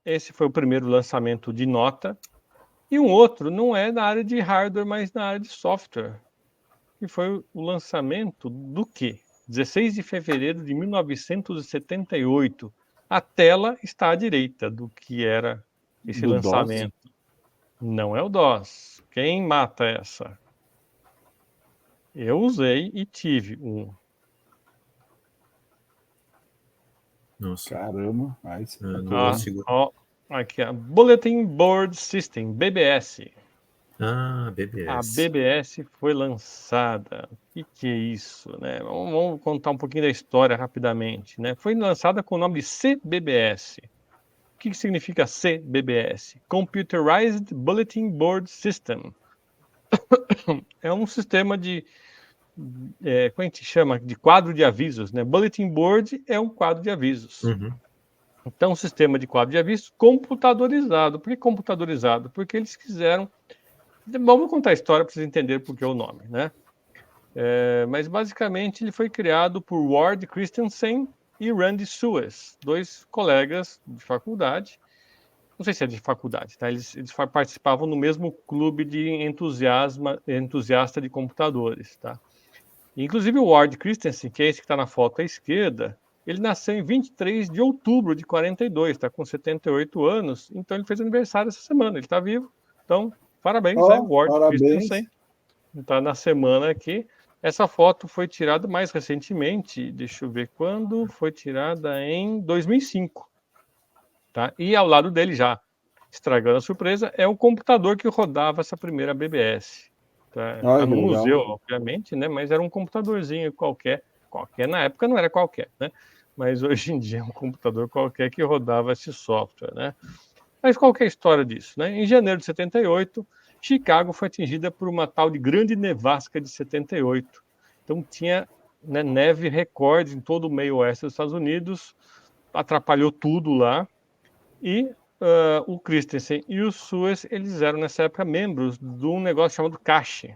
esse foi o primeiro lançamento de nota, e um outro não é na área de hardware, mas na área de software, que foi o lançamento do quê? 16 de fevereiro de 1978. A tela está à direita do que era esse Do DOS? lançamento. Não é o DOS. Quem mata essa? Eu usei e tive um. Nossa, Caramba. Aí você não pegou. consigo. Aqui, a Bulletin Board System, BBS. Ah, A BBS. BBS foi lançada. O que é isso, né? Vamos contar um pouquinho da história rapidamente, né? Foi lançada com o nome de CBBS. O que significa CBBS? Computerized Bulletin Board System. É um sistema de, como a gente chama? De quadro de avisos, né? Bulletin Board é um quadro de avisos. Uhum. Então, um sistema de quadro de avisos computadorizado. Por que computadorizado? Porque eles quiseram... Vamos contar a história para vocês entenderem por que o nome, né? Mas, basicamente, ele foi criado por Ward Christensen e Randy Suess, dois colegas de faculdade. Não sei se é de faculdade, tá? Eles participavam no mesmo clube de entusiasta de computadores, tá? Inclusive o Ward Christensen, que é esse que está na foto à esquerda, ele nasceu em 23 de outubro de 42, está com 78 anos, então ele fez aniversário essa semana, ele está vivo. Então, parabéns, Ward Parabéns. Christensen. Está na semana aqui. Essa foto foi tirada mais recentemente, deixa eu ver quando, foi tirada em 2005. Tá? E ao lado dele, já estragando a surpresa, é o computador que rodava essa primeira BBS. Tá? Tá no museu, obviamente, né? Mas era um computadorzinho qualquer. Qualquer na época não era qualquer, né? Mas hoje em dia é um computador qualquer que rodava esse software, né? Mas qual que é a história disso, né? Em janeiro de 78, Chicago foi atingida por uma tal de grande nevasca de 78. Então tinha, né, neve recorde em todo o meio oeste dos Estados Unidos, atrapalhou tudo lá. E o Christensen e o Suez, eles eram nessa época membros de um negócio chamado CACHE,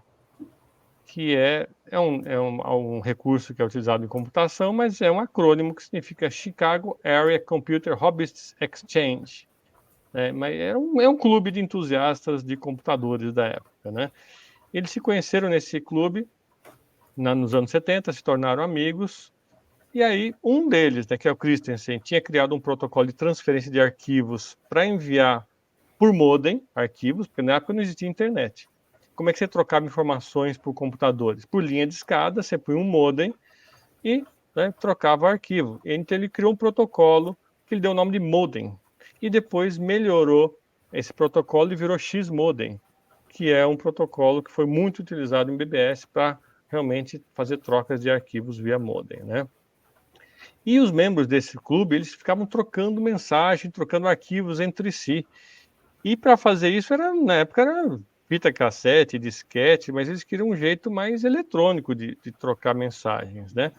que é um recurso que é utilizado em computação, mas é um acrônimo que significa Chicago Area Computer Hobbyists Exchange. Mas é um clube de entusiastas de computadores da época, né? Eles se conheceram nesse clube nos anos 70, se tornaram amigos, e aí um deles, né, que é o Christensen, tinha criado um protocolo de transferência de arquivos para enviar por modem arquivos, porque na época não existia internet. Como é que você trocava informações por computadores? Por linha de escada, você põe um modem e, né, trocava arquivo. Então ele criou um protocolo que ele deu o nome de modem, e depois melhorou esse protocolo e virou X-Modem, que é um protocolo que foi muito utilizado em BBS para realmente fazer trocas de arquivos via modem, né? E os membros desse clube, eles ficavam trocando mensagem, trocando arquivos entre si. E para fazer isso, na época era fita cassete, disquete, mas eles queriam um jeito mais eletrônico de trocar mensagens, né?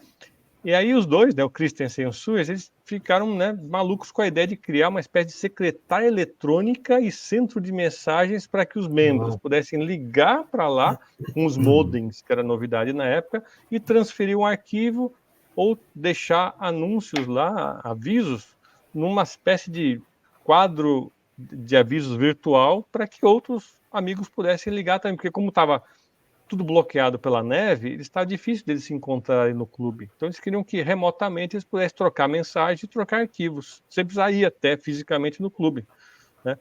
E aí os dois, né, o Christensen e o Suez, eles ficaram, né, malucos com a ideia de criar uma espécie de secretária eletrônica e centro de mensagens para que os membros pudessem ligar para lá com os modems, que era novidade na época, e transferir um arquivo ou deixar anúncios lá, avisos, numa espécie de quadro de avisos virtual para que outros amigos pudessem ligar também, porque como estava tudo bloqueado pela neve, está difícil deles se encontrarem no clube. Então eles queriam que remotamente eles pudessem trocar mensagem e trocar arquivos, sem precisar ir até fisicamente no clube, né?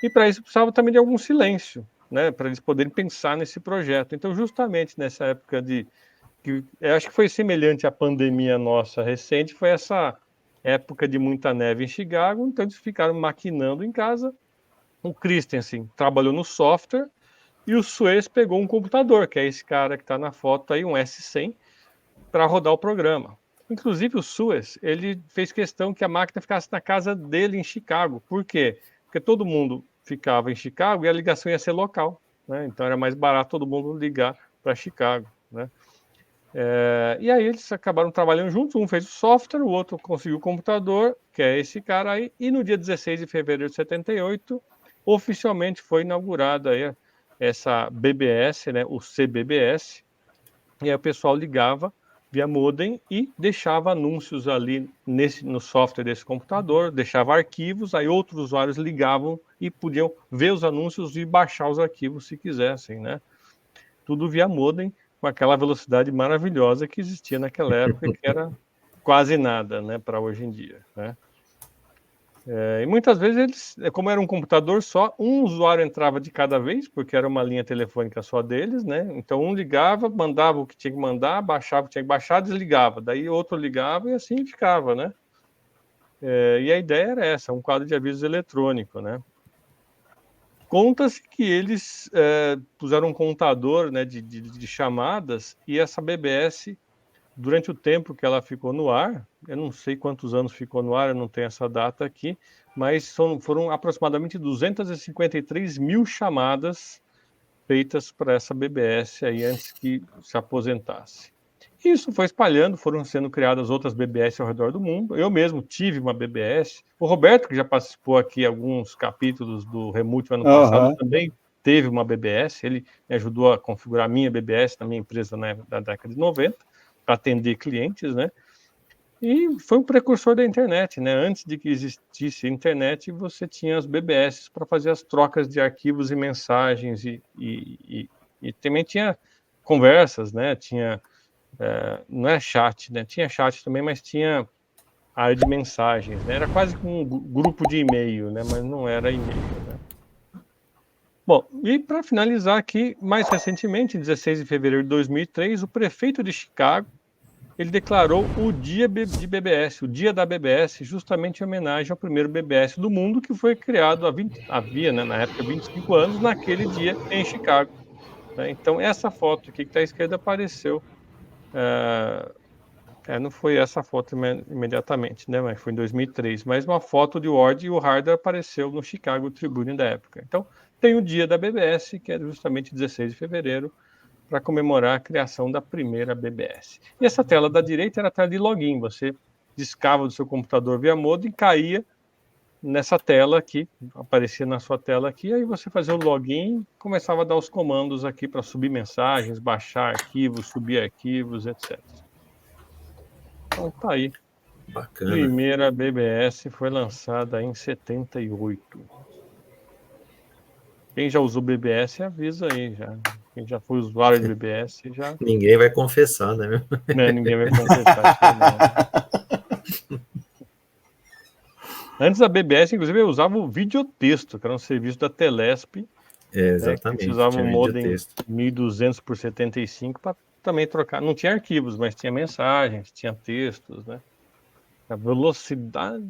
E para isso precisava também de algum silêncio, né, para eles poderem pensar nesse projeto. Então justamente nessa época que eu acho que foi semelhante à pandemia nossa recente, foi essa época de muita neve em Chicago, então eles ficaram maquinando em casa. O Christensen trabalhou no software e o Suez pegou um computador, que é esse cara que está na foto aí, um S100, para rodar o programa. Inclusive o Suez, ele fez questão que a máquina ficasse na casa dele em Chicago. Por quê? Porque todo mundo ficava em Chicago e a ligação ia ser local, né? Então era mais barato todo mundo ligar para Chicago, né? E aí eles acabaram trabalhando juntos, um fez o software, o outro conseguiu o computador, que é esse cara aí, e no dia 16 de fevereiro de 78, oficialmente foi inaugurada aí essa BBS, né, o CBBS, e aí o pessoal ligava via modem e deixava anúncios ali no software desse computador, deixava arquivos, aí outros usuários ligavam e podiam ver os anúncios e baixar os arquivos se quisessem, né? Tudo via modem, com aquela velocidade maravilhosa que existia naquela época, que era quase nada, né, para hoje em dia, né? E muitas vezes eles, como era um computador só, um usuário entrava de cada vez, porque era uma linha telefônica só deles, né? Então um ligava, mandava o que tinha que mandar, baixava o que tinha que baixar, desligava. Daí outro ligava e assim ficava, né? E a ideia era essa, um quadro de avisos eletrônico, né? Conta-se que eles puseram um contador, né, de chamadas, e essa BBS, durante o tempo que ela ficou no ar, eu não sei quantos anos ficou no ar, eu não tenho essa data aqui, mas foram aproximadamente 253 mil chamadas feitas para essa BBS aí antes que se aposentasse. Isso foi espalhando, foram sendo criadas outras BBS ao redor do mundo. Eu mesmo tive uma BBS. O Roberto, que já participou aqui alguns capítulos do Remute ano passado, também teve uma BBS. Ele me ajudou a configurar a minha BBS na minha empresa na década de 90, para atender clientes, né? E foi um precursor da internet, né? Antes de que existisse a internet, você tinha as BBS para fazer as trocas de arquivos e mensagens e também tinha conversas, né? Tinha não é chat, né? Tinha chat também, mas tinha área de mensagens, né? Era quase como um grupo de e-mail, né? Mas não era e-mail, né? Bom, e para finalizar aqui, mais recentemente, em 16 de fevereiro de 2003, o prefeito de Chicago, ele declarou o dia de BBS, o dia da BBS, justamente em homenagem ao primeiro BBS do mundo, que foi criado havia, né, na época, 25 anos, naquele dia em Chicago, né? Então, essa foto aqui que está à esquerda apareceu. Não foi essa foto imediatamente, né, mas foi em 2003. Mas uma foto de Ward e o Harder apareceu no Chicago Tribune da época. Então, tem o dia da BBS, que é justamente 16 de fevereiro, para comemorar a criação da primeira BBS. E essa tela da direita era a tela de login. Você discava do seu computador via modem e caía nessa tela aqui, aparecia na sua tela aqui, aí você fazia o login, começava a dar os comandos aqui para subir mensagens, baixar arquivos, subir arquivos, etc. Então tá aí. Bacana. Primeira BBS foi lançada em 78. Quem já usou BBS, avisa aí já. Quem já foi usuário de BBS, já... Ninguém vai confessar, né? Ninguém vai confessar isso não. Antes da BBS, inclusive, eu usava o videotexto, que era um serviço da Telesp. Exatamente. Que usava um modem 1200 por 75 para também trocar. Não tinha arquivos, mas tinha mensagens, tinha textos, né? A velocidade